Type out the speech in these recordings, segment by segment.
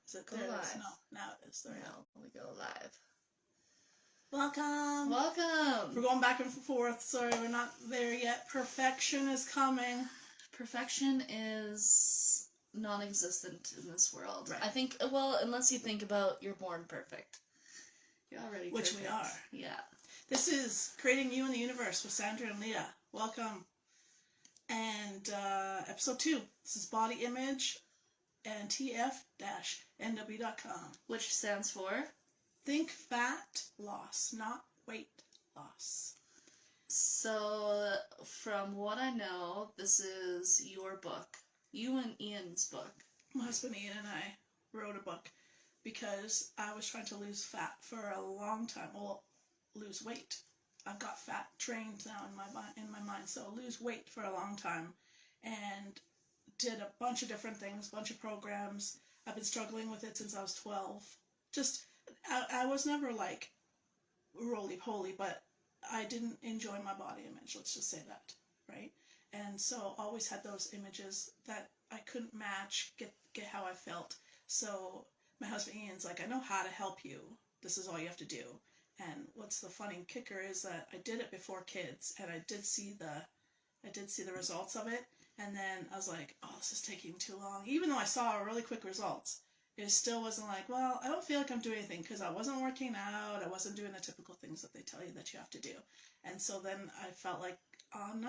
Is it Go there? live. No, now it is. There. No, we go live. Welcome. Welcome. We're going back and forth. Sorry, we're not there yet. Perfection is coming. Perfection is non-existent in this world. Right. I think, well, unless you think about you're born perfect. You're already Which perfect. we are. Yeah. This is Creating You in the Universe with Sandra and Leah. Welcome. And episode 2. This is body image and tf-nw.com. Which stands for? Think fat loss, not weight loss. So, from what I know, this is your book. You and Ian's book. My husband Ian and I wrote a book because I was trying to lose fat for a long time. Well, lose weight. I've got fat trained now in my mind, so lose weight for a long time, and did a bunch of different things, bunch of programs. I've been struggling with it since I was 12. I was never like roly-poly, but I didn't enjoy my body image, let's just say that, right? And so always had those images that I couldn't match, get how I felt. So my husband Ian's like, I know how to help you. This is all you have to do. And what's the funny kicker is that I did it before kids, and I did see the results of it. And then I was like, oh, this is taking too long. Even though I saw really quick results, it still wasn't like, well, I don't feel like I'm doing anything because I wasn't working out. I wasn't doing the typical things that they tell you that you have to do. And so then I felt like, I'm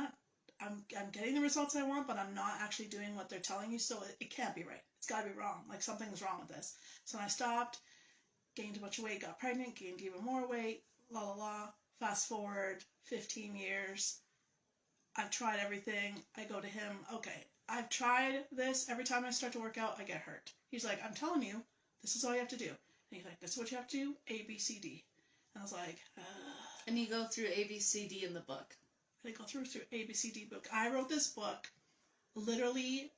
getting the results I want, but I'm not actually doing what they're telling you. So it can't be right. It's got to be wrong. Like something's wrong with this. So I stopped, gained a bunch of weight, got pregnant, gained even more weight, la la la. Fast forward 15 years. I've tried everything. I go to him, okay, I've tried this. Every time I start to work out, I get hurt. He's like, I'm telling you, this is all you have to do. And he's like, this is what you have to do, A, B, C, D. And I was like, And you go through A, B, C, D in the book. I go through A, B, C, D book. I wrote this book literally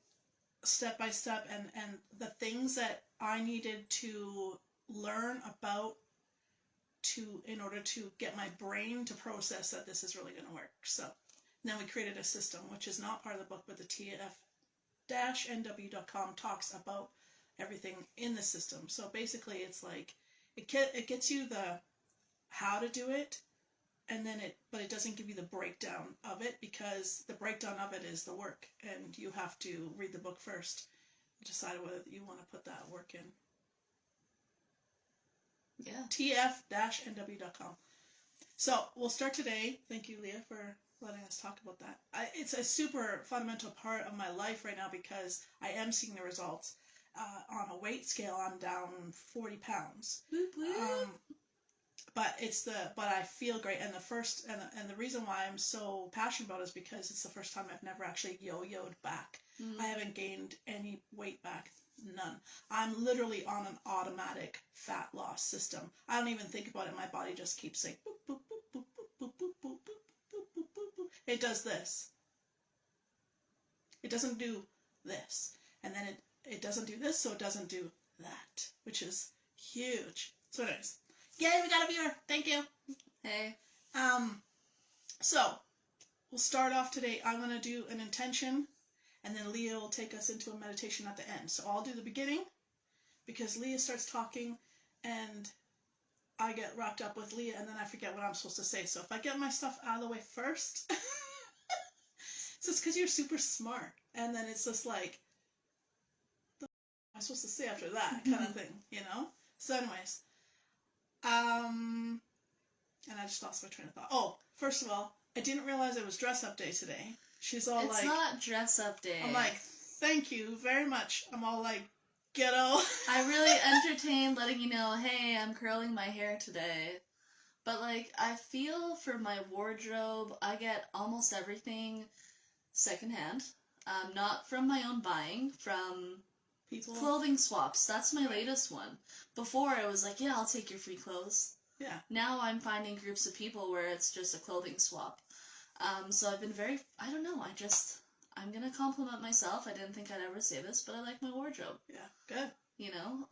step by step, and the things that I needed to learn about in order to get my brain to process that this is really going to work. So then we created a system, which is not part of the book, but the tf-nw.com talks about everything in the system. So basically it's like, it gets you the how to do it, and then but it doesn't give you the breakdown of it, because the breakdown of it is the work, and you have to read the book first, decide whether you want to put that work in. Yeah. tf-nw.com. So we'll start today. Thank you, Leah, for letting us talk about that. It's a super fundamental part of my life right now because I am seeing the results. On a weight scale, I'm down 40 pounds. Boop, boop. But I feel great, and the reason why I'm so passionate about it is because it's the first time I've never actually yo-yoed back. I haven't gained any weight back, none. I'm literally on an automatic fat loss system. I don't even think about it. My body just keeps saying boop boop boop boop boop boop boop boop boop boop boop boop. It does this. It doesn't do this, and then it doesn't do this, so it doesn't do that, which is huge. So anyways. Yay, we got a viewer. Thank you. Hey. So, we'll start off today. I'm going to do an intention, and then Leah will take us into a meditation at the end. So I'll do the beginning, because Leah starts talking, and I get wrapped up with Leah, and then I forget what I'm supposed to say. So if I get my stuff out of the way first, it's just because you're super smart. And then it's just like, what am I supposed to say after that kind of thing, you know? So anyways. And I just lost my train of thought. Oh, first of all, I didn't realize it was dress up day today. She's all it's not dress up day. I'm like, thank you very much. I'm all like, ghetto. I really entertained letting you know, hey, I'm curling my hair today. But like, I feel for my wardrobe, I get almost everything secondhand. Not from my own buying, from People. Clothing swaps. That's my latest one. Before I was like, yeah, I'll take your free clothes. Yeah. Now I'm finding groups of people where it's just a clothing swap. So I've been I don't know, I'm gonna compliment myself. I didn't think I'd ever say this, but I like my wardrobe. Yeah, good. You know,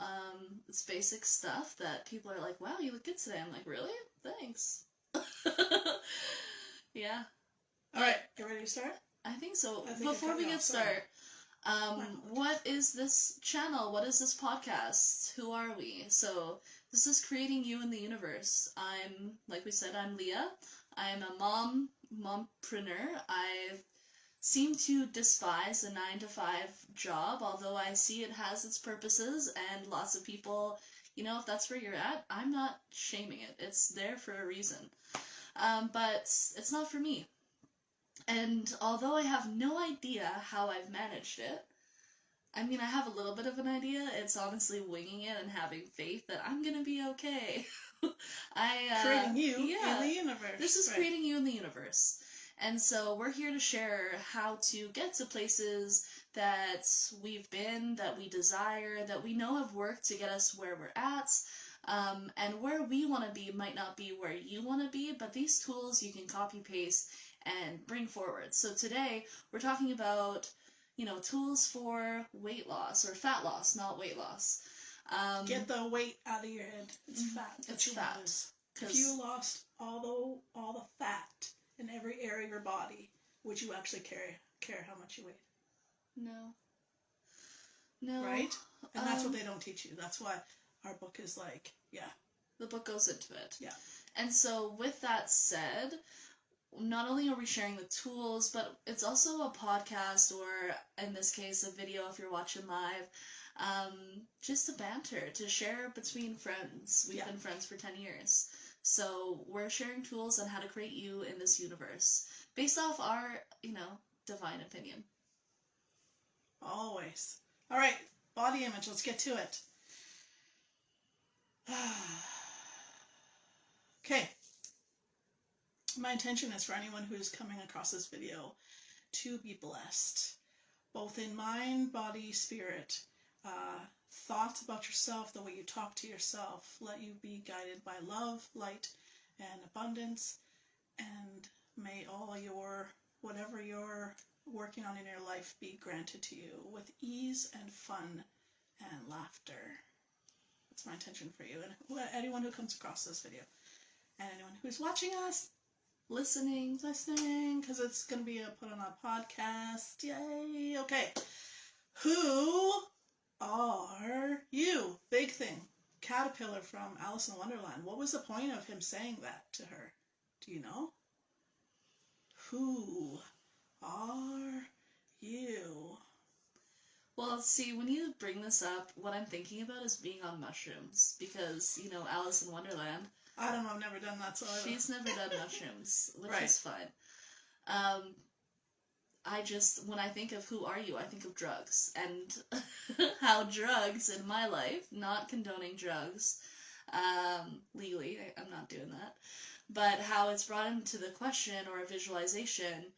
it's basic stuff that people are like, wow, you look good today. I'm like, really? Thanks. Yeah. Alright, you ready to start? I think so. I think Before we get started, What is this channel? What is this podcast? Who are we? So this is Creating You in the Universe. Like we said, I'm Leah. I'm a mompreneur. I seem to despise the 9-to-5 job, although I see it has its purposes, and lots of people, if that's where you're at, I'm not shaming it. It's there for a reason. But it's not for me. And although I have no idea how I've managed it, I mean, I have a little bit of an idea. It's honestly winging it and having faith that I'm gonna be okay. Creating you in the universe. This is Creating You in the Universe. And so we're here to share how to get to places that we've been, that we desire, that we know have worked to get us where we're at. And where we want to be might not be where you want to be, but these tools you can copy paste and bring forward. So today we're talking about, tools for weight loss or fat loss, not weight loss. Get the weight out of your head. It's fat. It's fat. If you lost all the fat in every area of your body, would you actually care how much you weighed? No. Right? And that's what they don't teach you. That's why our book is like, yeah. The book goes into it. Yeah. And so with that said, not only are we sharing the tools, but it's also a podcast, or in this case, a video if you're watching live, just a banter to share between friends. We've been friends for 10 years. So we're sharing tools on how to create you in this universe based off our, divine opinion. Always. All right, body image. Let's get to it. Okay. My intention is for anyone who's coming across this video to be blessed, both in mind, body, spirit. Thoughts about yourself, the way you talk to yourself, let you be guided by love, light, and abundance, and may all whatever you're working on in your life be granted to you with ease and fun and laughter. That's my intention for you and anyone who comes across this video, and anyone who's watching us, listening, because it's going to be put on a podcast. Yay! Okay. Who are you? Big thing. Caterpillar from Alice in Wonderland. What was the point of him saying that to her? Do you know? Who are you? Well, see, when you bring this up, what I'm thinking about is being on mushrooms, because, Alice in Wonderland. I don't know, I've never done that, so she's never done mushrooms, which right. is fine. When I think of who are you, I think of drugs, and how drugs in my life, not condoning drugs, legally, I'm not doing that, but how it's brought into the question or a visualization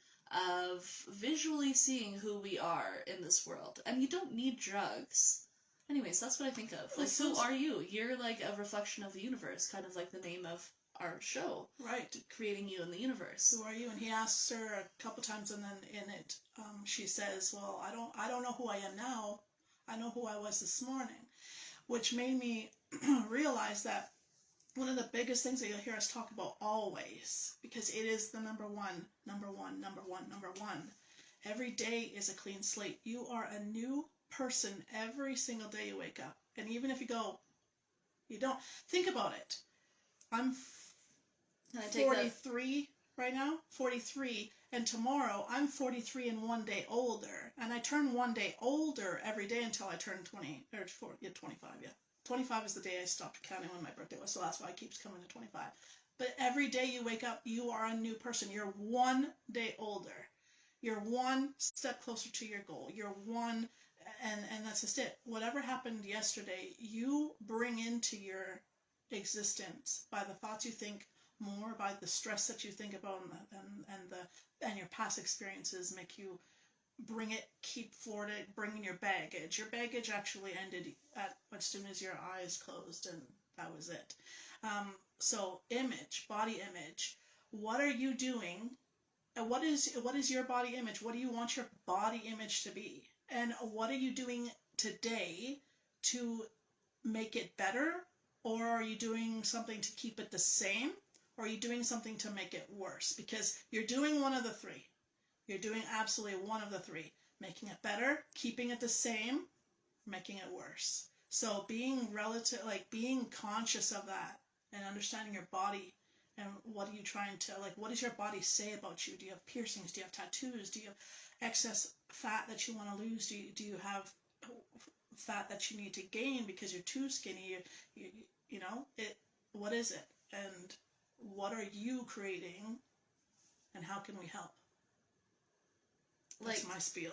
of visually seeing who we are in this world. And you don't need drugs. Anyways, that's what I think of. Like, who are you? You're like a reflection of the universe, kind of like the name of our show. Right. Creating You in the Universe. Who are you? And he asks her a couple times, and then in it, she says, well, I don't know who I am now. I know who I was this morning. Which made me realize that one of the biggest things that you'll hear us talk about always, because it is the number one. Every day is a clean slate. You are a new person every single day you wake up. And even if you don't think about it. I'm 43 right now, 43, and tomorrow I'm 43 and 1 day older, and I turn 1 day older every day until I turn 25, 25 is the day I stopped counting when my birthday was, so that's why it keeps coming to 25. But every day you wake up, you are a new person. You're 1 day older. You're one step closer to your goal. You're one, and that's just it. Whatever happened yesterday, you bring into your existence by the thoughts you think, more by the stress that you think about, and your past experiences make you bring it, keep forward, bring in your baggage. Your baggage actually ended as soon as your eyes closed, and that was it. So image, body image. What are you doing? And what is your body image? What do you want your body image to be? And what are you doing today to make it better? Or are you doing something to keep it the same? Or are you doing something to make it worse? Because you're doing one of the three. You're doing absolutely one of the three. making it better, keeping it the same, making it worse. So being being conscious of that and understanding your body and what are you trying to, like, what does your body say about you? Do you have piercings? Do you have tattoos? Do you have excess fat that you want to lose? Do you have fat that you need to gain because you're too skinny? You know, what is it? And what are you creating? And how can we help? That's my spiel.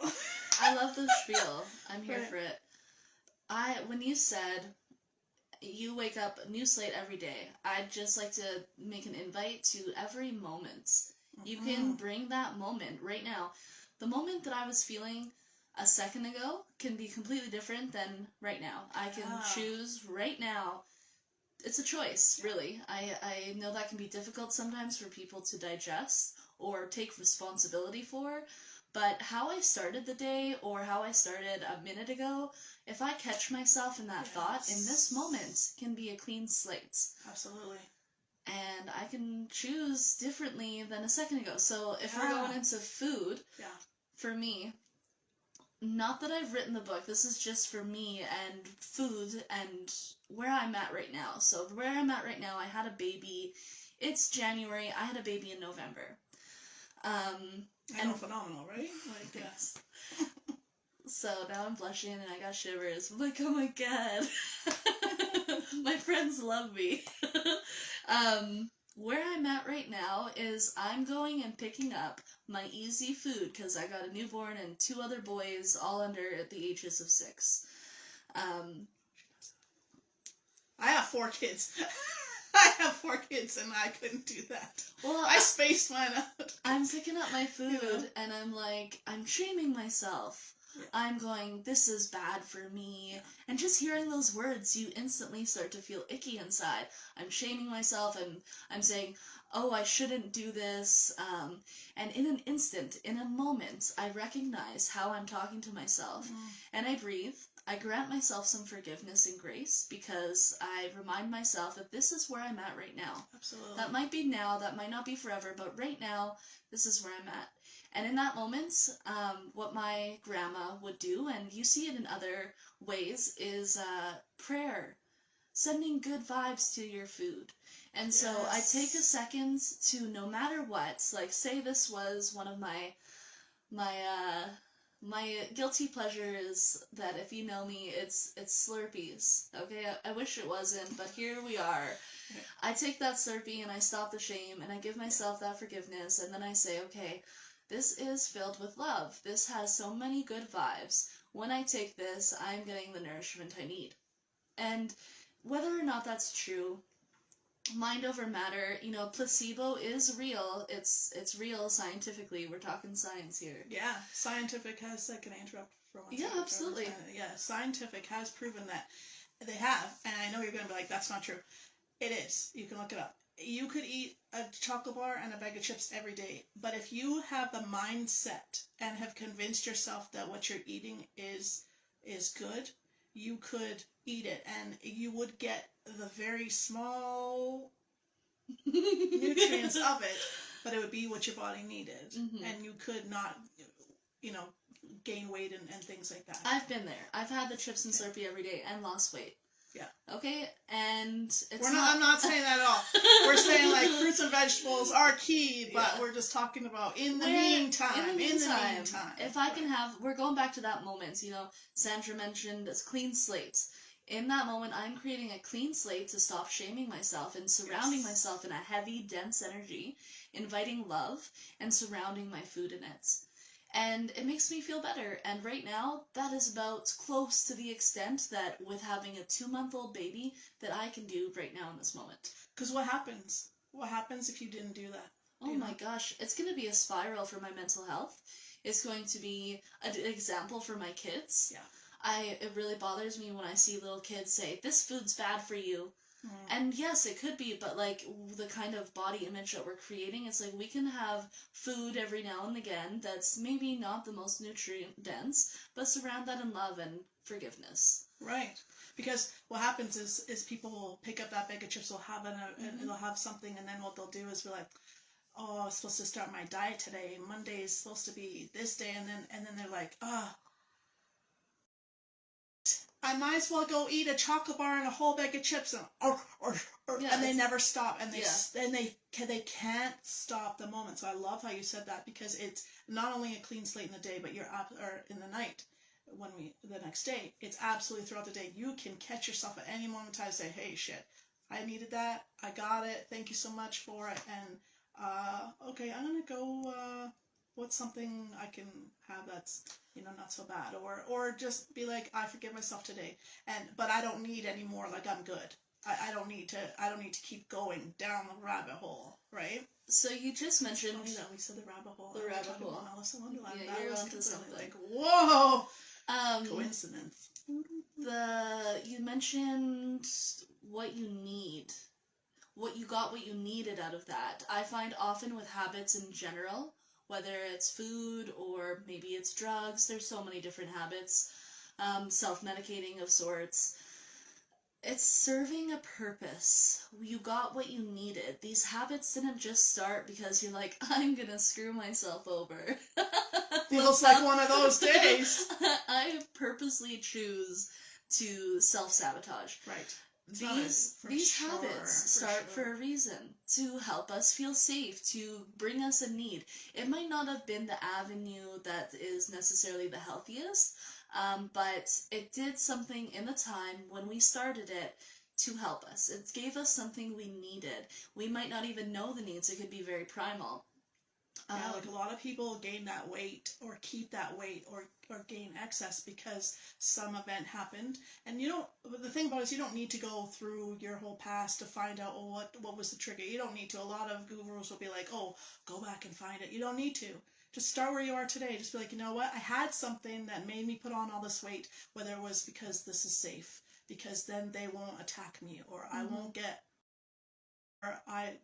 I love the spiel. I'm here for it. When you said you wake up a new slate every day, I'd just like to make an invite to every moment. You can bring that moment right now. The moment that I was feeling a second ago can be completely different than right now. I can choose right now. It's a choice, really. I know that can be difficult sometimes for people to digest or take responsibility for, but how I started the day or how I started a minute ago, if I catch myself in that thought, in this moment, can be a clean slate. Absolutely. And I can choose differently than a second ago. So if we're going into food, for me, not that I've written the book, this is just for me and food and where I'm at right now. So where I'm at right now, I had a baby. It's January. I had a baby in November. I know, phenomenal, right? Like, yes. So now I'm blushing and I got shivers. I'm like, oh my god. My friends love me. Where I'm at right now is I'm going and picking up my easy food because I got a newborn and 2 other boys all under the ages of 6. I have 4 kids. I have 4 kids and I couldn't do that. Well, I spaced mine out. I'm picking up my food and I'm like, I'm shaming myself. Yeah. I'm going, this is bad for me. Yeah. And just hearing those words, you instantly start to feel icky inside. I'm shaming myself and I'm saying, oh, I shouldn't do this. And in an instant, in a moment, I recognize how I'm talking to myself. And I breathe. I grant myself some forgiveness and grace because I remind myself that this is where I'm at right now. Absolutely. That might be now, that might not be forever, but right now, this is where I'm at. And in that moment, what my grandma would do, and you see it in other ways, is prayer. Sending good vibes to your food. And so I take a second to, no matter what, like say this was one of my guilty pleasure is that if you know me, it's Slurpees. Okay, I wish it wasn't, but here we are. I take that Slurpee and I stop the shame and I give myself that forgiveness and then I say, okay, this is filled with love. This has so many good vibes. When I take this, I'm getting the nourishment I need. And whether or not that's true, mind over matter, you know, placebo is real. It's real scientifically. We're talking science here. Yeah, scientific has, can I interrupt for 1 second? Yeah, absolutely. Yeah, scientific has proven that they have, and I know you're going to be like, that's not true. It is. You can look it up. You could eat a chocolate bar and a bag of chips every day, but if you have the mindset and have convinced yourself that what you're eating is good, you could eat it, and you would get the very small nutrients of it, but it would be what your body needed, and you could not, gain weight and things like that. I've been there. I've had the chips and Slurpee every day and lost weight. Yeah. Okay, and it's I'm not saying that at all. We're saying like fruits and vegetables are key, but we're just talking about in the meantime. If I can have, we're going back to that moment, Sandra mentioned this clean slate. In that moment, I'm creating a clean slate to stop shaming myself and surrounding myself in a heavy, dense energy, inviting love, and surrounding my food in it. And it makes me feel better. And right now, that is about close to the extent that with having a 2-month-old baby that I can do right now in this moment. Because what happens? What happens if you didn't do that? Oh my gosh. It's going to be a spiral for my mental health. It's going to be an example for my kids. Yeah. It really bothers me when I see little kids say, this food's bad for you. And yes, it could be, but like the kind of body image that we're creating, it's like we can have food every now and again that's maybe not the most nutrient dense, but surround that in love and forgiveness. Right. Because what happens is people will pick up that bag of chips, they'll have they'll have something, and then what they'll do is be like, oh, I was supposed to start my diet today. Monday is supposed to be this day, and then they're like, oh, I might as well go eat a chocolate bar and a whole bag of chips, Yeah, and they never stop, and yeah. they can't stop the moment. So I love how you said that, because it's not only a clean slate in the day, but you're up or in the night the next day. It's absolutely throughout the day. You can catch yourself at any moment in time and say, hey, shit, I needed that. I got it. Thank you so much for it. And okay, I'm gonna go. What's something I can have that's not so bad, or just be like, I forgive myself today, but I don't need any more. Like, I'm good. I don't need to keep going down the rabbit hole, right? So you just mentioned It's funny that we said the rabbit hole. the rabbit hole. Alice in Wonderland. Yeah, That you're was onto completely something. like, whoa, Um, coincidence. you mentioned what you need, what you needed out of that. I find often with habits in general, whether it's food or maybe it's drugs, there's so many different habits, self-medicating of sorts. It's serving a purpose. You got what you needed. These habits didn't just start because you're like, I'm gonna screw myself over. Feels like one of those days. I purposely choose to self-sabotage. Right. These habits start for a reason, to help us feel safe, to bring us a need. It might not have been the avenue that is necessarily the healthiest, but it did something in the time when we started it to help us. It gave us something we needed. We might not even know the needs. It could be very primal. Yeah, like a lot of people gain that weight or keep that weight or gain excess because some event happened. And the thing about it is, you don't need to go through your whole past to find out, oh, what was the trigger. You don't need to. A lot of gurus will be like, oh, go back and find it. You don't need to. Just start where you are today. Just be like, you know what? I had something that made me put on all this weight, whether it was because this is safe, because then they won't attack me, or I won't get, or I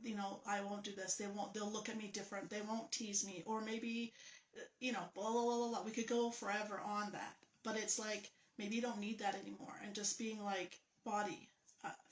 won't do this. They'll look at me different. They won't tease me. Or maybe, blah, blah, blah, blah. We could go forever on that. But it's like, maybe you don't need that anymore. And just being like, body,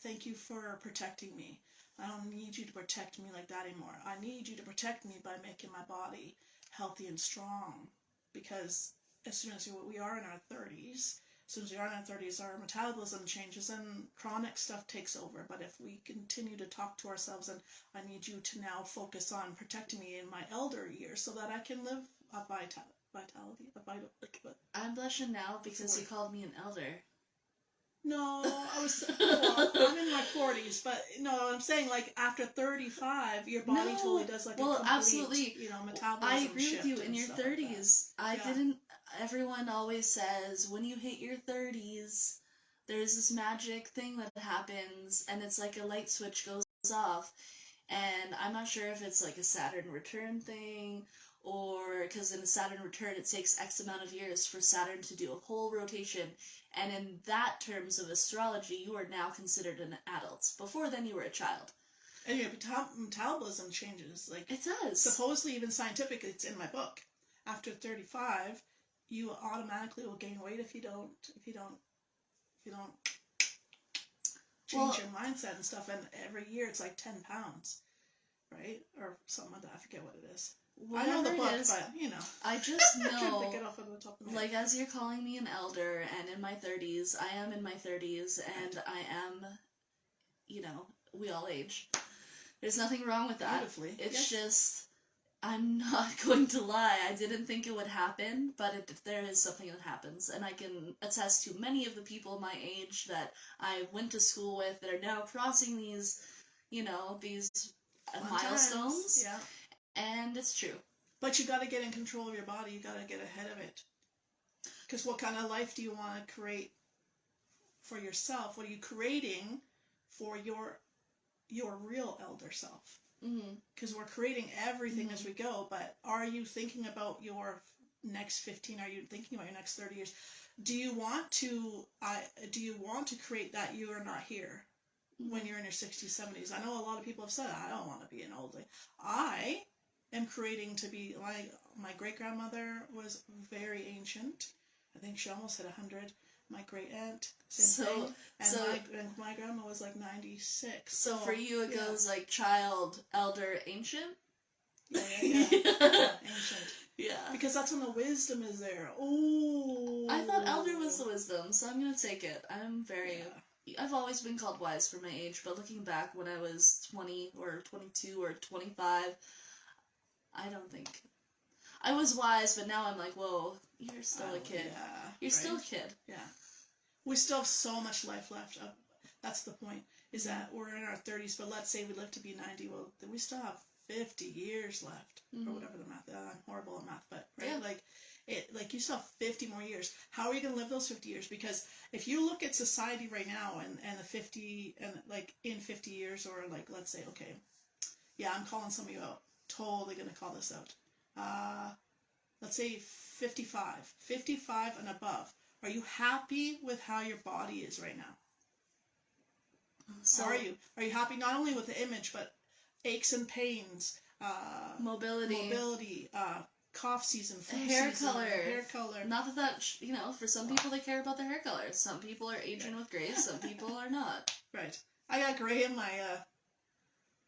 thank you for protecting me. I don't need you to protect me like that anymore. I need you to protect me by making my body healthy and strong. Because as soon as we are in our 30s, as soon as we are in our 30s, our metabolism changes and chronic stuff takes over. But if we continue to talk to ourselves, and I need you to now focus on protecting me in my elder years so that I can live a I'm blushing now because you called me an elder. No, I'm in my 40s, but no, I'm saying, like, after 35, your body totally does, like, a complete, absolutely. metabolism I agree shift with you. In your 30s, like everyone always says, when you hit your 30s, there's this magic thing that happens, and it's like a light switch goes off. And I'm not sure if it's like a Saturn return thing, or because in a Saturn return it takes X amount of years for Saturn to do a whole rotation, and in that terms of astrology, you are now considered an adult. Before then, you were a child. And your metabolism changes. Like, it does. Supposedly, even scientifically, it's in my book. After 35, you automatically will gain weight if you don't change your mindset and stuff. And every year, it's like 10 pounds. Right? Or something like that. I forget what it is. Whatever I know the book, is, but, I just know, I can't pick it off on the top of my head. Like, as you're calling me an elder, and in my 30s, I am in my 30s, and I am, we all age. There's nothing wrong with that. Beautifully. It's just, I'm not going to lie, I didn't think it would happen, but there is something that happens, and I can attest to many of the people my age that I went to school with that are now crossing these, these milestones. Yeah. And it's true. But you got to get in control of your body. You got to get ahead of it. Because what kind of life do you want to create for yourself? What are you creating for your real elder self? Because we're creating everything as we go. But are you thinking about your next 15? Are you thinking about your next 30 years? Do you want to create that you are not here when you're in your 60s, 70s? I know a lot of people have said, I don't want to be an old lady. I am creating to be like, my great-grandmother was very ancient. I think she almost hit 100. My great-aunt, same thing. And my grandma was like 96. So for you, it goes like child, elder, ancient? Yeah. Ancient. Yeah. Because that's when the wisdom is there. Oh. I thought elder was the wisdom, so I'm gonna take it. I'm very... Yeah. I've always been called wise for my age, but looking back when I was 20 or 22 or 25, I don't think... I was wise, but now I'm like, whoa, you're still a kid. Yeah. You're still a kid. Yeah. We still have so much life left. That's the point, is that we're in our 30s, but let's say we live to be 90, well, then we still have 50 years left, or whatever the math. I'm horrible at math, but right, like you still have 50 more years. How are you gonna live those 50 years? Because if you look at society right now, and the 50, and like in 50 years, or like let's say, okay, yeah, I'm calling some of you out. Totally gonna call this out. Let's say 55 and above. Are you happy with how your body is right now? So, are you happy not only with the image, but aches and pains, mobility, cough season, flu hair season, color. hair color. Not that for some people they care about their hair color. Some people are aging with grays. Some people are not. Right. I got gray in my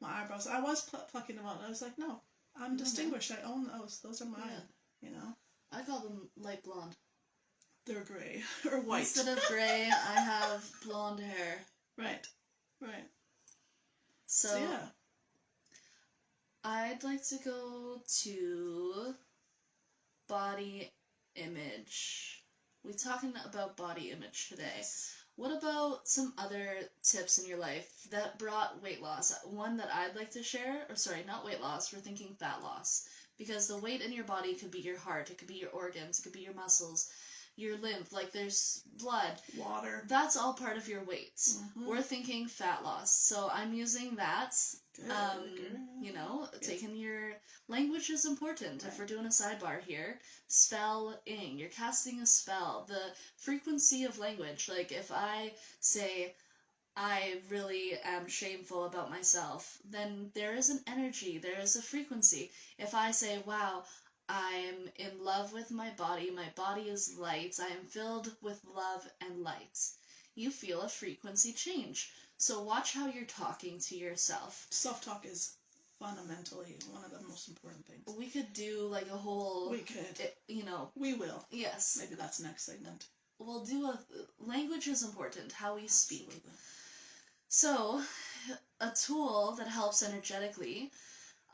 eyebrows. I was plucking them out. I was like, no, I'm distinguished. I own those. Those are mine. You know. I call them light blonde. They're gray or white. Instead of gray, I have blonde hair. Right. So yeah. I'd like to go to body image. We're talking about body image today. Yes. What about some other tips in your life that brought weight loss? One that I'd like to share, or sorry, not weight loss, we're thinking fat loss. Because the weight in your body could be your heart, it could be your organs, it could be your muscles, your lymph, like there's blood. Water. That's all part of your weight. Mm-hmm. We're thinking fat loss. So I'm using that. Good. Taking your language is important. Right. If we're doing a sidebar here, spelling, you're casting a spell. The frequency of language, like if I say, I really am shameful about myself, then there is an energy, there is a frequency. If I say, wow, I'm in love with my body is light, I am filled with love and light, you feel a frequency change. So watch how you're talking to yourself. Self-talk is fundamentally one of the most important things. We could do like a whole... We could. We will. Yes. Maybe that's next segment. We'll do language is important, how we speak. Absolutely. So, a tool that helps energetically,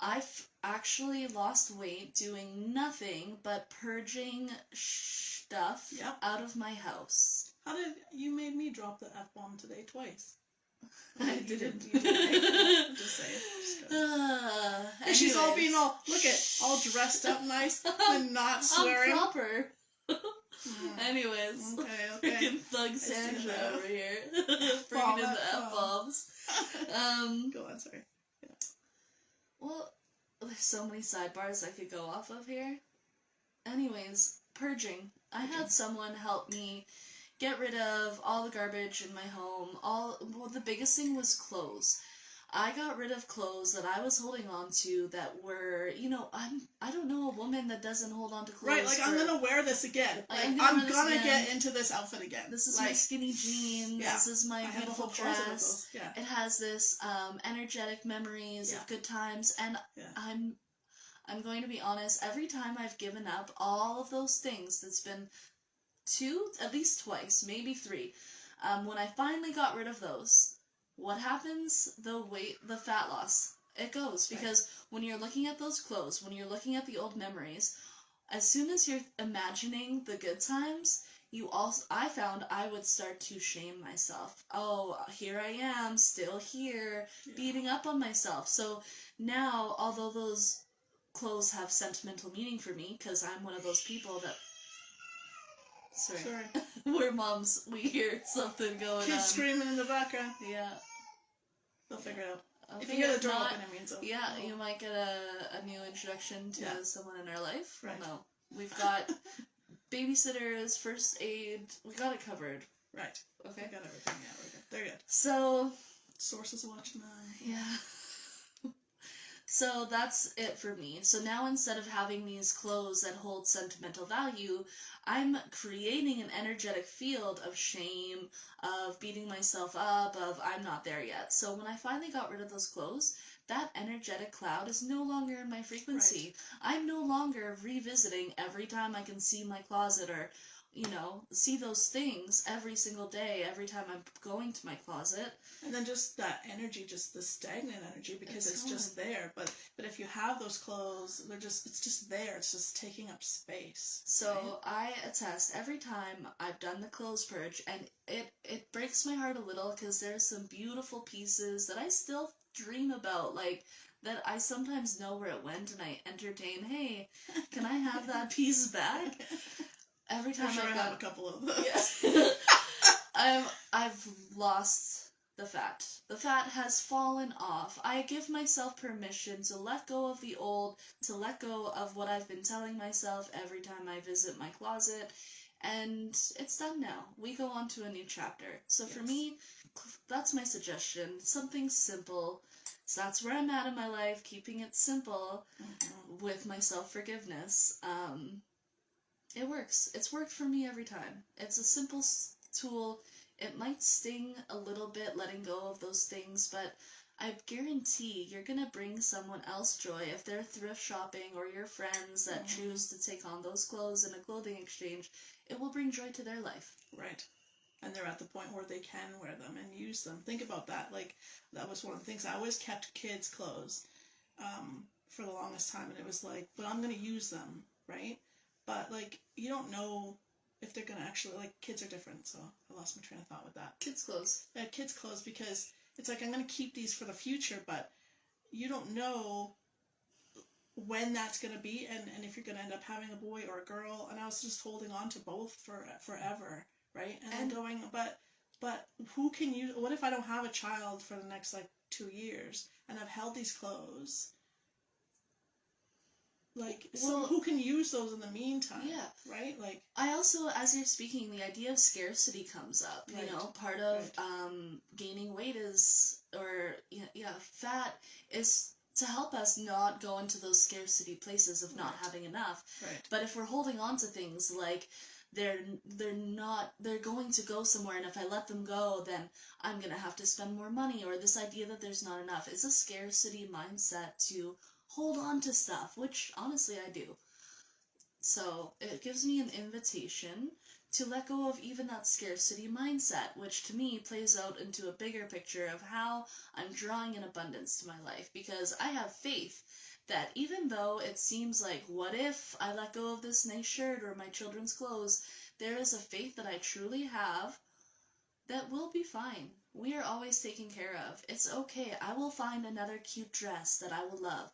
I've actually lost weight doing nothing but purging stuff out of my house. How did you made me drop the F-bomb today twice? I didn't. You didn't. Just saying. She's all being all dressed up nice and not swearing. I'm proper. Anyways, okay. Freaking thug Sandra over here. Bringing in the F-bombs. Go on, sorry. Yeah. Well, there's so many sidebars I could go off of here. Anyways, purging. I had someone help me get rid of all the garbage in my home. The biggest thing was clothes. I got rid of clothes that I was holding on to that were, I don't know a woman that doesn't hold on to clothes. Right, I'm gonna wear this again. I'm gonna get into this outfit again. This is my skinny jeans. Yeah. This is my beautiful dress. Yeah. It has this energetic memories of good times, and I'm going to be honest. Every time I've given up all of those things, that's been at least twice, maybe 3. When I finally got rid of those. What happens? The fat loss. It goes. Because when you're looking at those clothes, when you're looking at the old memories, as soon as you're imagining the good times, I found I would start to shame myself. Oh, here I am, still here, beating up on myself. So now, although those clothes have sentimental meaning for me, because I'm one of those people that... Sorry. We hear something going on. Kids screaming in the background. Yeah. They'll figure it out. If you hear the door open, it means you might get a new introduction to someone in our life. Right. No. We've got babysitters, first aid. We got it covered. Right. Okay. We got everything. Yeah, we're good. They're good. So... Sources watching that. Yeah. So that's it for me. So now instead of having these clothes that hold sentimental value, I'm creating an energetic field of shame, of beating myself up, of I'm not there yet. So when I finally got rid of those clothes, that energetic cloud is no longer in my frequency. Right. I'm no longer revisiting every time I can see my closet or, see those things every single day, every time I'm going to my closet. And then just that energy, just the stagnant energy, because it's just there. But if you have those clothes, it's just there. It's just taking up space. So right? I attest every time I've done the clothes purge, and it breaks my heart a little because there's some beautiful pieces that I still dream about, like that I sometimes know where it went, and I entertain, hey, can I have that piece back? Every time I have a couple of those. Yeah. I've lost the fat. The fat has fallen off. I give myself permission to let go of the old, to let go of what I've been telling myself every time I visit my closet, and it's done now. We go on to a new chapter. So for me, that's my suggestion. Something simple. So that's where I'm at in my life, keeping it simple with my self-forgiveness. It works. It's worked for me every time. It's a simple tool. It might sting a little bit letting go of those things, but I guarantee you're going to bring someone else joy if they're thrift shopping or your friends that choose to take on those clothes in a clothing exchange. It will bring joy to their life. Right. And they're at the point where they can wear them and use them. Think about that. Like, that was one of the things. I always kept kids' clothes for the longest time, and it was like, but I'm going to use them, right? But, like, you don't know if they're going to actually, like, kids are different, so I lost my train of thought with that. Kids' clothes. Yeah, kids' clothes, because it's like, I'm going to keep these for the future, but you don't know when that's going to be, and if you're going to end up having a boy or a girl, and I was just holding on to both for forever, right? And going, but who can use, what if I don't have a child for the next, like, 2 years, and I've held these clothes? Like, so who can use those in the meantime? Yeah. Right? Like, I also, as you're speaking, the idea of scarcity comes up. Right. You know, part of gaining weight is, or, fat is to help us not go into those scarcity places of not having enough. Right. But if we're holding on to things like they're going to go somewhere, and if I let them go, then I'm going to have to spend more money, or this idea that there's not enough. It's a scarcity mindset to hold on to stuff, which honestly I do. So it gives me an invitation to let go of even that scarcity mindset, which to me plays out into a bigger picture of how I'm drawing in abundance to my life, because I have faith that even though it seems like, what if I let go of this nice shirt or my children's clothes, there is a faith that I truly have that we'll be fine. We are always taken care of. It's okay. I will find another cute dress that I will love.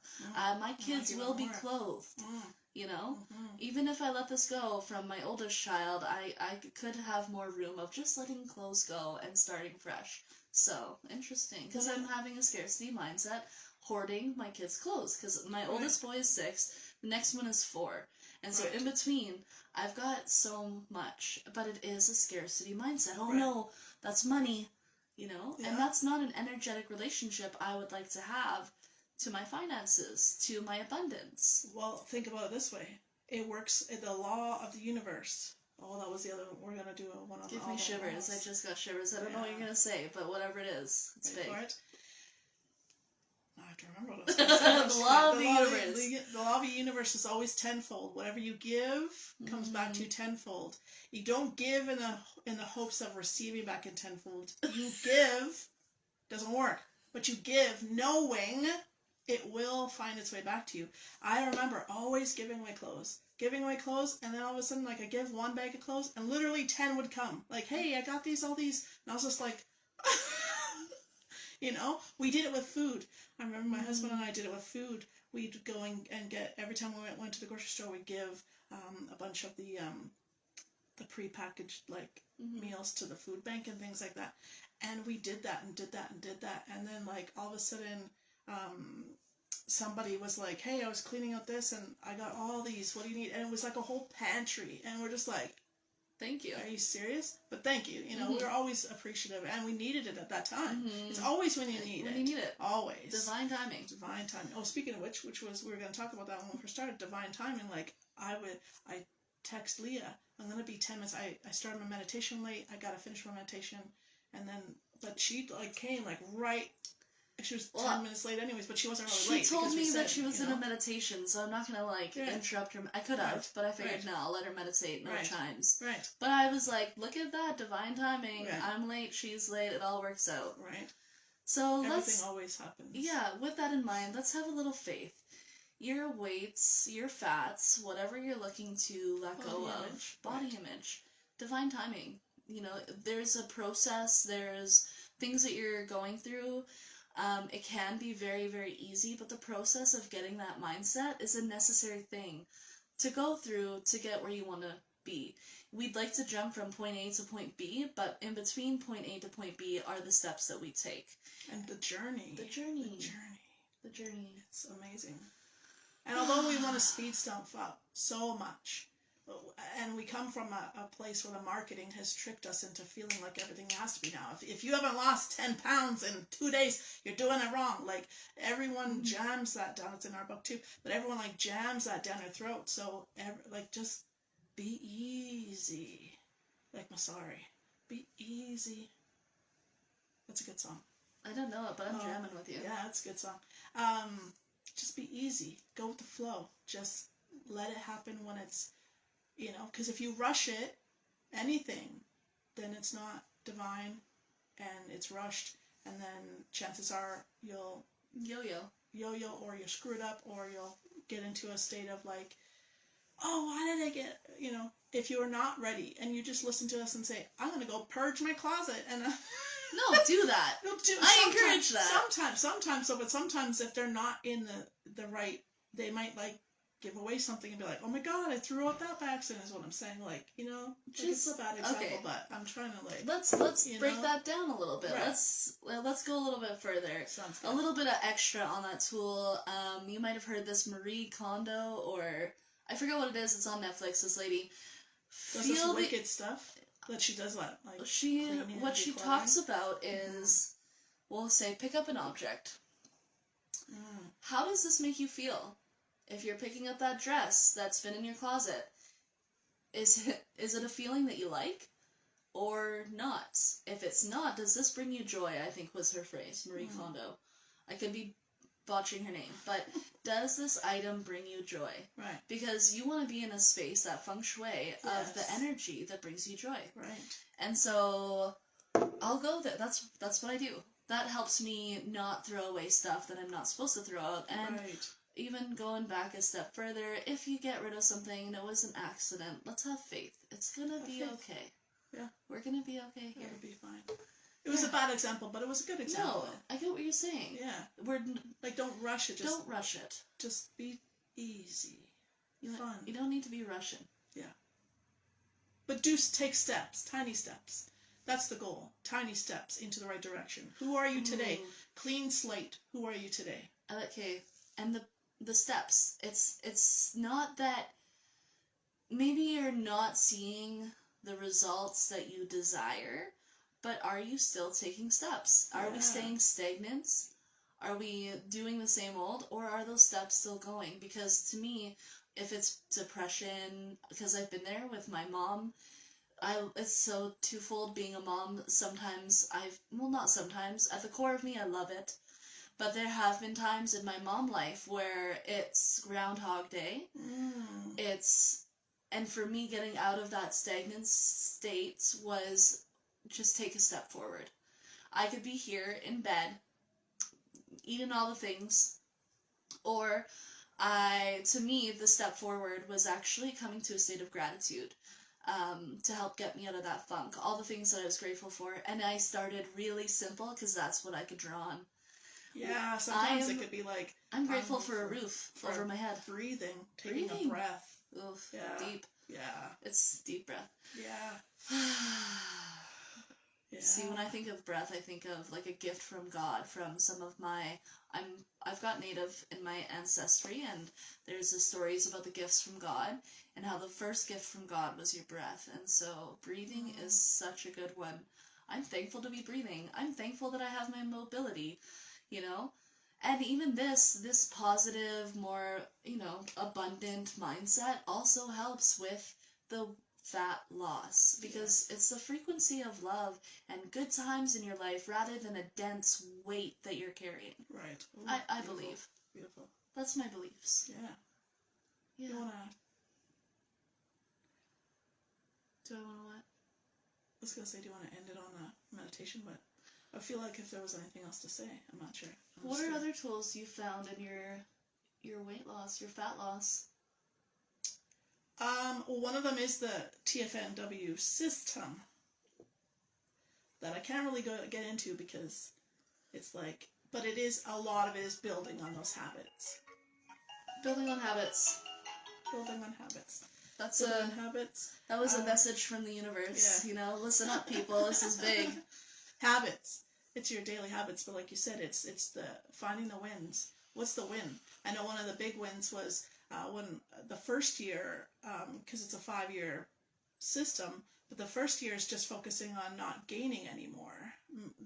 My kids will be clothed. You know? Even if I let this go from my oldest child, I could have more room of just letting clothes go and starting fresh. So, interesting. Because I'm having a scarcity mindset, hoarding my kids' clothes. Because my oldest boy is 6, the next one is 4. And so in between, I've got so much, but it is a scarcity mindset. Oh no, that's money, you know? Yeah. And that's not an energetic relationship I would like to have to my finances, to my abundance. Well, think about it this way. It works, the law of the universe. Oh, that was the other one. We're going to do one on the Give me shivers. I just got shivers. I don't know what you're going to say, but whatever it is, it's big. For it? I have to remember what I was going to say. The law of the universe. The law of the universe is always tenfold. Whatever you give comes back to you tenfold. You don't give in the hopes of receiving back in tenfold. You give, doesn't work, but you give knowing it will find its way back to you. I remember always giving away clothes, and then all of a sudden, like, I give one bag of clothes, and literally 10 would come. Like, hey, I got all these, and I was just like, you know, we did it with food. I remember my husband and I did it with food. We'd go and get, every time we went to the grocery store, we'd give a bunch of the prepackaged, like, meals to the food bank and things like that. And we did that and did that and did that. And then, like, all of a sudden, somebody was like, hey, I was cleaning out this and I got all these, what do you need? And it was like a whole pantry. And we're just like, Thank you. Are you serious? But thank you. You know, Mhm. we're always appreciative, and we needed it at that time. Mhm. It's always when you need it. When you need it. Always. Divine timing. Divine timing. Oh, speaking of which was, we were going to talk about that when we first started, divine timing. Like, I text Leah, I'm going to be 10 minutes. I started my meditation late. I got to finish my meditation. And then, but she, like, came, like, right. She was 10 minutes late anyways, but she wasn't really late. She told me that she was you in know? a meditation, so I'm not going to, like, Yeah. interrupt her. I could have, Right. but I figured, Right. no, I'll let her meditate, no Right. chimes. Right. But I was like, look at that, divine timing. Right. I'm late, she's late, it all works out. Right. So Everything always happens. Yeah, with that in mind, let's have a little faith. Your weights, your fats, whatever you're looking to let go of, body image, divine timing. You know, there's a process, there's things that you're going through. It can be very, very easy, but the process of getting that mindset is a necessary thing to go through to get where you want to be. We'd like to jump from point A to point B, but in between point A to point B are the steps that we take. And the journey. The journey. The journey. The journey. It's amazing. And although we want to speed stuff up so much, and we come from a place where the marketing has tricked us into feeling like everything has to be now. If you haven't lost 10 pounds in 2 days, you're doing it wrong. Like, everyone jams that down. It's in our book too. But everyone, like, jams that down their throat. So, like, just be easy. Like Masari. Be easy. That's a good song. I don't know it, but I'm jamming with you. Yeah, that's a good song. Just be easy. Go with the flow. Just let it happen when it's, you know, because if you rush it, anything, then it's not divine and it's rushed, and then chances are you'll yo-yo, or you'll screw it up, or you'll get into a state of like, oh, why did I get, you know, if you're not ready and you just listen to us and say, I'm going to go purge my closet, and no, do that. I encourage that. Sometimes, but sometimes if they're not in the right, they might, like, give away something and be like, oh my god, I threw out that by accident, is what I'm saying. Like, you know, like, it's a bad example, but I'm trying to, like, let's break that down a little bit. Right. Let's go a little bit further. Sounds good. A little bit of extra on that tool. You might have heard this Marie Kondo, or I forget what it is. It's on Netflix. This lady does this wicked stuff that she does, like what she talks about is, we'll say, pick up an object. How does this make you feel? If you're picking up that dress that's been in your closet, is it a feeling that you like or not? If it's not, does this bring you joy? I think was her phrase, Marie Kondo. I could be botching her name, but does this item bring you joy? Right. Because you want to be in a space, that feng shui of the energy that brings you joy. Right. And so I'll go there. That's what I do. That helps me not throw away stuff that I'm not supposed to throw out. And even going back a step further, if you get rid of something and it was an accident, let's have faith. It's gonna be okay. Yeah. We're gonna be okay here. It'll be fine. It was a bad example, but it was a good example. No, I get what you're saying. Yeah. We're like, don't rush it. Don't rush it. Just be easy. Fun. You don't need to be rushing. Yeah. But take steps, tiny steps. That's the goal. Tiny steps into the right direction. Who are you today? Clean slate. Who are you today? Okay. And the steps. It's not that maybe you're not seeing the results that you desire, but are you still taking steps? Are we staying stagnant? Are we doing the same old, or are those steps still going? Because to me, if it's depression, because I've been there with my mom, it's so twofold being a mom. Sometimes not sometimes, at the core of me, I love it. But there have been times in my mom life where it's Groundhog Day. And for me, getting out of that stagnant state was just take a step forward. I could be here in bed, eating all the things, or to me, the step forward was actually coming to a state of gratitude to help get me out of that funk. All the things that I was grateful for. And I started really simple because that's what I could draw on. Yeah, sometimes it could be like, I'm grateful for a roof over my head. Breathing, taking a breath. Oof, deep. Yeah. It's deep breath. Yeah. Yeah. See, when I think of breath, I think of like a gift from God, from some of my, I've got Native in my ancestry, and there's the stories about the gifts from God, and how the first gift from God was your breath, and so breathing is such a good one. I'm thankful to be breathing. I'm thankful that I have my mobility, you know? And even this positive, more, abundant mindset also helps with the fat loss, because it's the frequency of love and good times in your life rather than a dense weight that you're carrying. Right. Ooh, I believe. Beautiful. That's my beliefs. Yeah. Yeah. You wanna? Do I want to what? I was gonna say, do you want to end it on a meditation? But I feel like if there was anything else to say, I'm not sure. What are other tools you found in your weight loss, your fat loss? One of them is the TFNW system that I can't really get into because it's like, but it is, a lot of it is building on those habits. Building on habits. Building on habits. That's building on habits. That was a message from the universe. Yeah. Listen up, people. This is big. Habits. It's your daily habits, but like you said, it's the finding the wins. What's the win? I know one of the big wins was when the first year, because it's a 5-year system, but the first year is just focusing on not gaining anymore,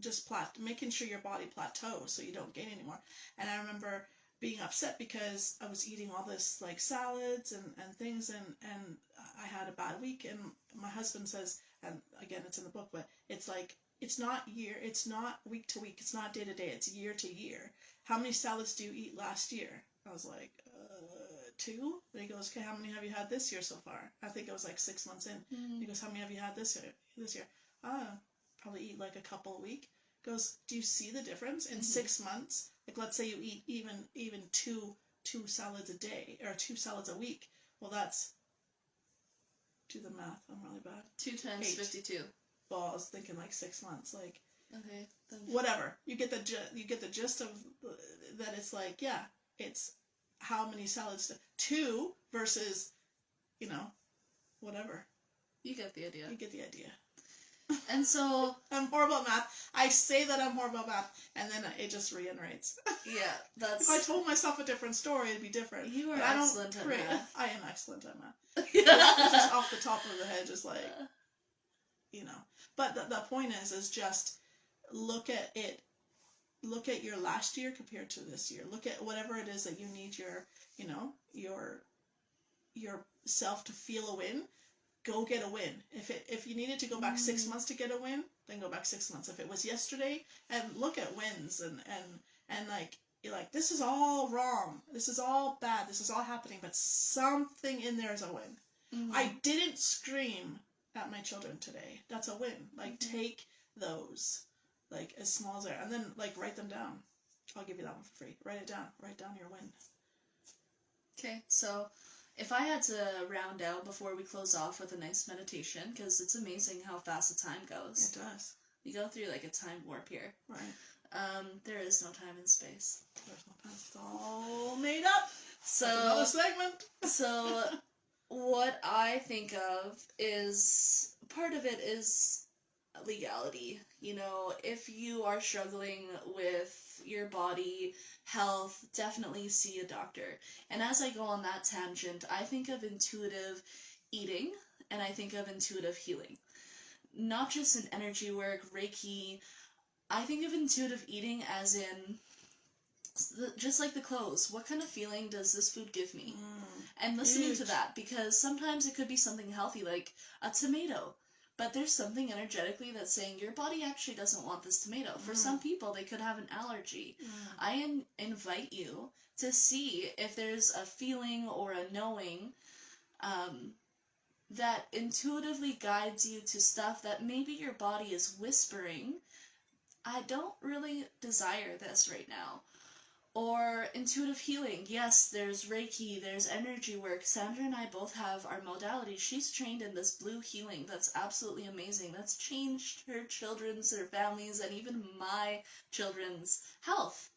just making sure your body plateaus so you don't gain anymore. And I remember being upset because I was eating all this like salads and things, and I had a bad week, and my husband says, and again it's in the book, but it's like, it's not week to week, it's not day to day, it's year to year. How many salads do you eat last year? I was like, 2. And he goes, okay, how many have you had this year so far? I think it was like 6 months in. He goes, how many have you had this year? Probably eat like a couple a week. Goes, do you see the difference in 6 months? Like, let's say you eat even two salads a day, or 2 salads a week. Well, that's, do the math, I'm really bad. 2 times 8. 52. Well, I was thinking like 6 months, like, okay, then. Whatever. You get the gist of that. It's like, yeah, it's how many salads 2 versus, whatever. You get the idea. You get the idea. And so I'm horrible at math. I say that I'm horrible at math, and then it just reiterates. Yeah, that's. If I told myself a different story, it'd be different. You are excellent at math. I am excellent at math. It's just off the top of the head, just like, But the point is just look at it. Look at your last year compared to this year. Look at whatever it is that you need your self to feel a win. Go get a win. If you needed to go back 6 months to get a win, then go back 6 months. If it was yesterday, and look at wins and like, you're like, this is all wrong. This is all bad. This is all happening, but something in there is a win. Mm-hmm. I didn't scream at my children today. That's a win. Like, take those, like, as small as they are, and then like write them down. I'll give you that one for free. Write it down. Write down your win. Okay, so if I had to round out before we close off with a nice meditation, because it's amazing how fast the time goes. It does. We go through like a time warp here. Right. There is no time and space. There's no time. It's all made up. So that's another segment. So what I think of is, part of it is legality. If you are struggling with your body, health, definitely see a doctor. And as I go on that tangent, I think of intuitive eating, and I think of intuitive healing. Not just in energy work, Reiki. I think of intuitive eating as in, just like the clothes, what kind of feeling does this food give me? And listening to that, because sometimes it could be something healthy, like a tomato. But there's something energetically that's saying your body actually doesn't want this tomato. For some people, they could have an allergy. I invite you to see if there's a feeling or a knowing that intuitively guides you to stuff that maybe your body is whispering, I don't really desire this right now. Or intuitive healing. Yes, there's Reiki, there's energy work. Sandra and I both have our modality. She's trained in this blue healing that's absolutely amazing. That's changed her children's, her families, and even my children's health,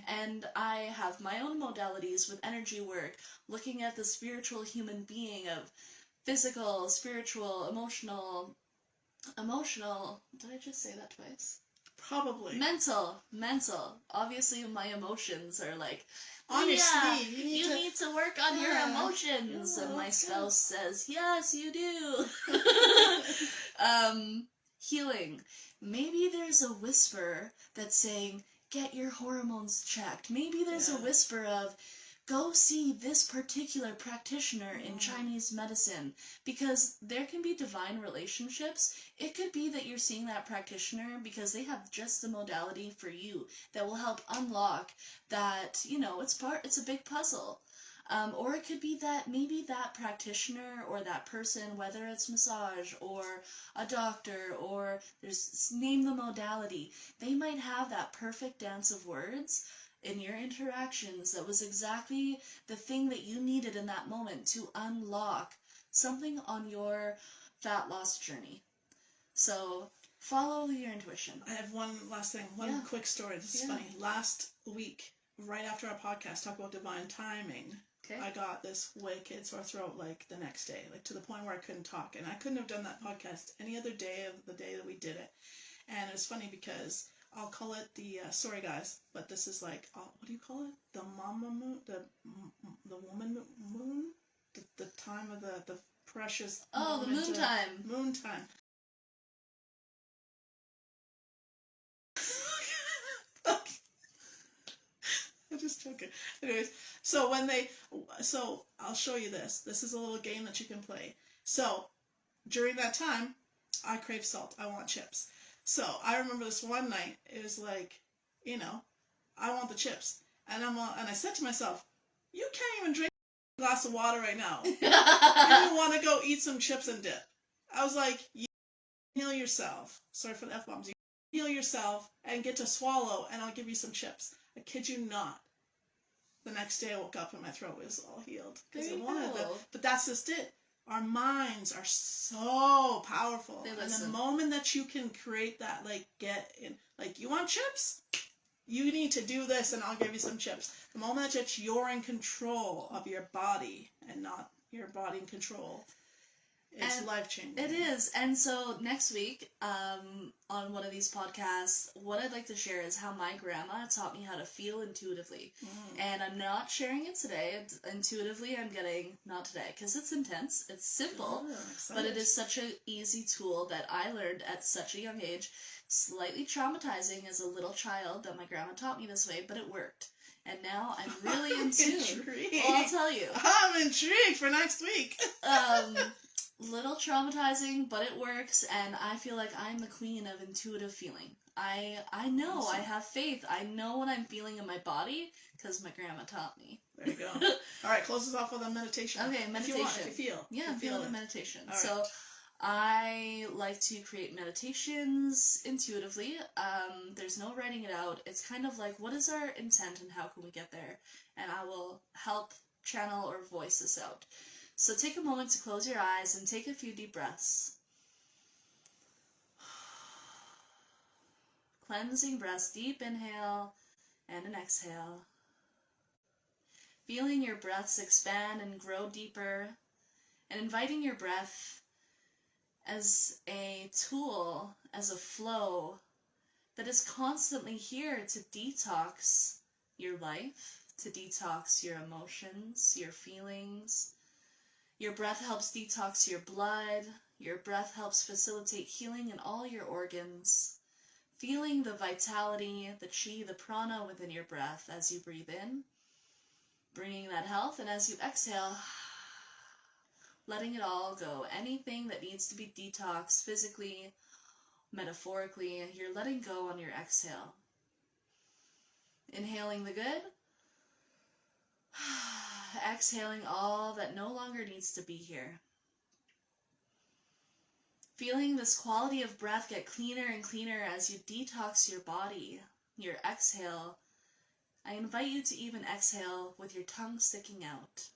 And I have my own modalities with energy work, looking at the spiritual human being of physical, spiritual, emotional, Emotional. Did I just say that twice? Probably. Mental. Obviously, my emotions are like, On your Leah, sleeve. you need to work on your emotions. Yeah, And my okay. spouse says, yes, you do. Healing. Maybe there's a whisper that's saying, get your hormones checked. Maybe there's a whisper of, go see this particular practitioner in Chinese medicine, because there can be divine relationships. It could be that you're seeing that practitioner because they have just the modality for you that will help unlock that, it's a big puzzle. Or it could be that maybe that practitioner or that person, whether it's massage or a doctor or name the modality, they might have that perfect dance of words in your interactions that was exactly the thing that you needed in that moment to unlock something on your fat loss journey. So follow your intuition. I have one last thing, one quick story. This is funny. Last week, right after our podcast, talk about divine timing. Okay. I got this wicked sore throat like the next day, like to the point where I couldn't talk. And I couldn't have done that podcast any other day of the day that we did it. And it was funny because I'll call it the, sorry guys, but this is like, what do you call it? The mama moon? The woman moon? The time of the precious the moon time. Moon time. I just took it. Anyways, so I'll show you this. This is a little game that you can play. So during that time, I crave salt. I want chips. So I remember this one night. It was like, I want the chips, and I said to myself, you can't even drink a glass of water right now. You want to go eat some chips and dip. I was like, you heal yourself. Sorry for the F-bombs. You heal yourself and get to swallow, and I'll give you some chips. I kid you not. The next day I woke up and my throat was all healed. Because I wanted them. But that's just it. Our minds are so powerful. And the moment that you can create that, get in, you want chips? You need to do this and I'll give you some chips. The moment that you're in control of your body and not your body in control, it's life-changing. It is. And so next week, on one of these podcasts, what I'd like to share is how my grandma taught me how to feel intuitively. And I'm not sharing it today. Intuitively, I'm getting, not today, because it's intense. It's simple, but it is such an easy tool that I learned at such a young age. Slightly traumatizing as a little child that my grandma taught me this way, but it worked. And now I'm really in tune. Well, I'll tell you. I'm intrigued for next week. Little traumatizing, but it works, and I feel like I'm the queen of intuitive feeling. I know, awesome. I have faith. I know what I'm feeling in my body, because my grandma taught me. There you go. Alright, close us off with a meditation. Okay, meditation. If you feel. Yeah, feel the meditation. Right. So, I like to create meditations intuitively. There's no writing it out. It's kind of like, what is our intent and how can we get there? And I will help channel or voice this out. So take a moment to close your eyes and take a few deep breaths. Cleansing breaths, deep inhale and an exhale. Feeling your breaths expand and grow deeper, and inviting your breath as a tool, as a flow that is constantly here to detox your life, to detox your emotions, your feelings. Your breath helps detox your blood. Your breath helps facilitate healing in all your organs. Feeling the vitality, the chi, the prana within your breath as you breathe in. Bringing that health, and as you exhale, letting it all go. Anything that needs to be detoxed physically, metaphorically, you're letting go on your exhale. Inhaling the good. Exhaling all that no longer needs to be here. Feeling this quality of breath get cleaner and cleaner as you detox your body, your exhale. I invite you to even exhale with your tongue sticking out.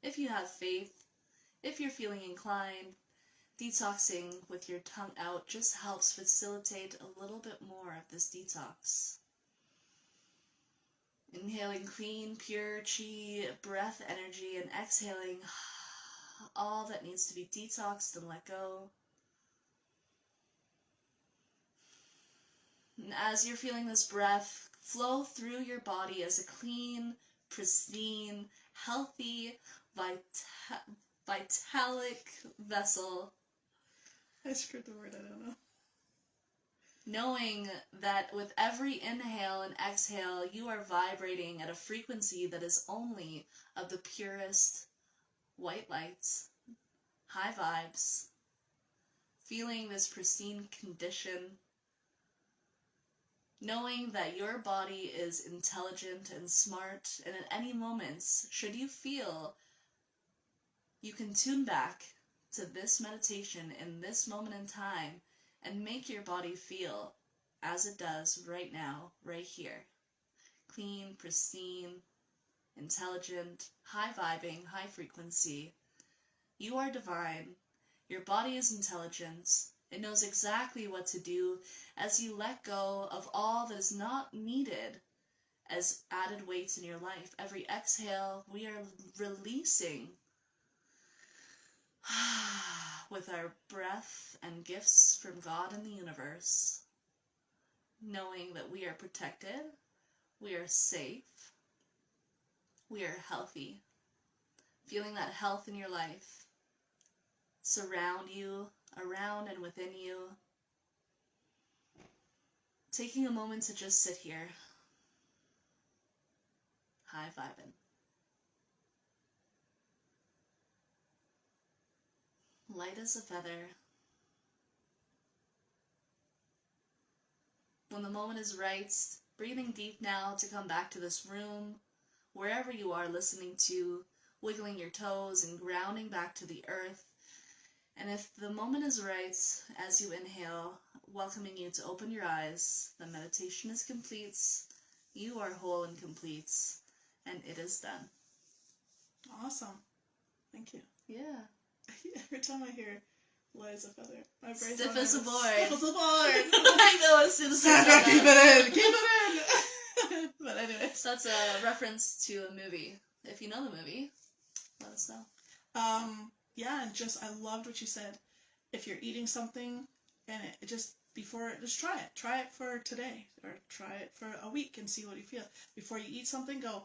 If you have faith, if you're feeling inclined, detoxing with your tongue out just helps facilitate a little bit more of this detox. Inhaling clean, pure chi, breath energy, and exhaling all that needs to be detoxed and let go. And as you're feeling this breath flow through your body as a clean, pristine, healthy, vitalic vessel, I screwed the word, I don't know. knowing that with every inhale and exhale, you are vibrating at a frequency that is only of the purest white lights, high vibes, feeling this pristine condition, knowing that your body is intelligent and smart, and at any moments, should you feel, you can tune back to this meditation in this moment in time and make your body feel as it does right now, right here. Clean, pristine, intelligent, high vibing, high frequency. You are divine. Your body is intelligent. It knows exactly what to do as you let go of all that is not needed as added weights in your life. Every exhale, we are releasing with our breath and gifts from God and the universe, knowing that we are protected, we are safe, we are healthy, feeling that health in your life surround you, around and within you, taking a moment to just sit here, high vibing. Light as a feather. When the moment is right, breathing deep now to come back to this room, wherever you are listening to, wiggling your toes and grounding back to the earth. And if the moment is right, as you inhale, welcoming you to open your eyes, the meditation is complete, you are whole and complete, and it is done. Awesome. Thank you. Yeah. Every time I hear light as a feather, my brain's Stiff as a board. Stiff as a board. I know, as soon as I Sandra, said keep that. it in! Keep it in! But anyways. So that's a reference to a movie. If you know the movie, let us know. Yeah, and just, I loved what you said. If you're eating something, and it just, before, just try it. Try it for today, or try it for a week and see what you feel. Before you eat something, go,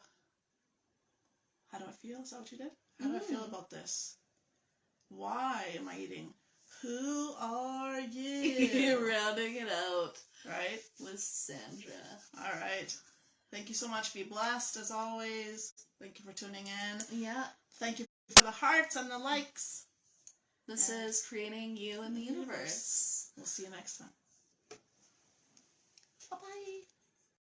how do I feel? Is that what you did? How do I feel about this? Why am I eating? Who are you? You're rounding it out. Right? With Sandra. All right. Thank you so much. Be blessed as always. Thank you for tuning in. Yeah. Thank you for the hearts and the likes. This is Creating You in the Universe. We'll see you next time. Bye-bye.